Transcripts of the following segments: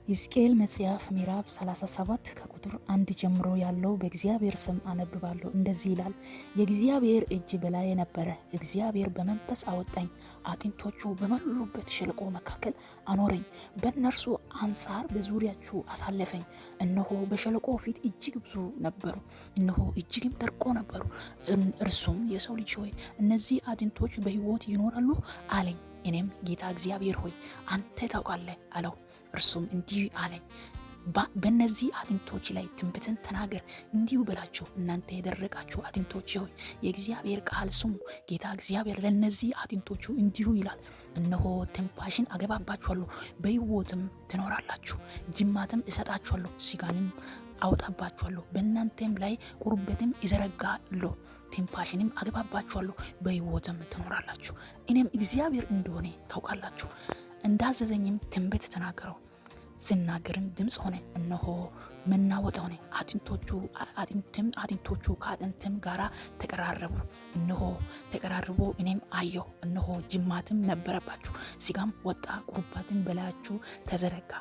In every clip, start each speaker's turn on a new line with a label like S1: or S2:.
S1: ሕዝቅኤል መጽሐፍ ምዕራፍ 37 ከቁጥር 1 ጀምሮ ያለው በእግዚአብሔር ስም አነብባለሁ። እንደዚህ ይላል። የእግዚአብሔር እጅ በላዬ ነበረ። እግዚአብሔር በመንፈስ አወጣኝ፣ አጥንቶቹ በሞሉበት ሸለቆ መካከል አኖረኝ። በእነርሱ አንጻር በዙሪያቸው አሳለፈኝ። እነሆ በሸለቆ ፊት እጅግ ብዙ ነበሩ፣ እነሆ እጅግም ደርቆ ነበሩ። እርሱም የሰው ልጅ ሆይ እነዚህ አጥንቶች በሕይወት ይኖራሉ አለኝ። እኔም ጌታ እግዚአብሔር ሆይ አንተ ታውቃለህ አለው። እርሱም እንዲህ አለኝ፣ በእነዚህ አጥንቶች ላይ ትንቢትን ተናገር፣ እንዲሁ በላቸው፣ እናንተ የደረቃችሁ አጥንቶች ሆይ የእግዚአብሔር ቃል ስሙ። ጌታ እግዚአብሔር ለእነዚህ አጥንቶቹ እንዲሁ ይላል፣ እነሆ ትንፋሽን አገባባችኋለሁ፣ በሕይወትም ትኖራላችሁ። ጅማትም እሰጣችኋለሁ፣ ሥጋንም አወጣባችኋለሁ፣ በእናንተም ላይ ቁርበትም ይዘረጋለሁ፣ ትንፋሽንም አገባባችኋለሁ፣ በሕይወትም ትኖራላችሁ። እኔም እግዚአብሔር እንደሆነ ታውቃላችሁ። እንዳዘዘኝም ትንቢት ተናገረው። ሲናገርም ድምፅ ሆነ፣ እነሆ መናወጥ ሆነ። አጥንቶቹ ከአጥንትም ጋራ ተቀራረቡ። እነሆ ተቀራርቦ እኔም አየሁ፣ እነሆ ጅማትም ነበረባችሁ፣ ሥጋም ወጣ፣ ቁርበትም በላያችሁ ተዘረጋ፣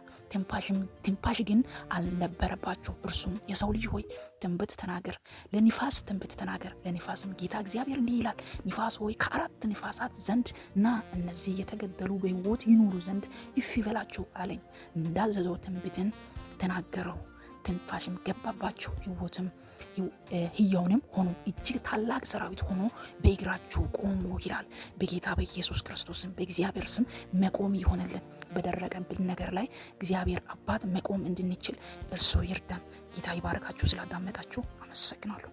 S1: ትንፋሽ ግን አልነበረባችሁ። እርሱም የሰው ልጅ ሆይ ትንቢት ተናገር፣ ለንፋስ ትንቢት ተናገር። ለንፋስም ጌታ እግዚአብሔር እንዲህ ይላል፣ ንፋስ ሆይ ከአራት ንፋሳት ዘንድ ና፣ እነዚህ የተገደሉ በሕይወት ይኖሩ ዘንድ እፍ ይበላችሁ አለኝ። እንዳዘዘው ትንቢትን ተናገረው። ትንፋሽም ገባባቸው፣ ሕያውንም ሆኑ፣ እጅግ ታላቅ ሰራዊት ሆኖ በእግራቸው ቆሙ ይላል። በጌታ በኢየሱስ ክርስቶስም በእግዚአብሔር ስም መቆም ይሆንልን። በደረቀብን ነገር ላይ እግዚአብሔር አባት መቆም እንድንችል እርሱ ይርዳን። ጌታ ይባርካችሁ። ስላዳመጣችሁ አመሰግናለሁ።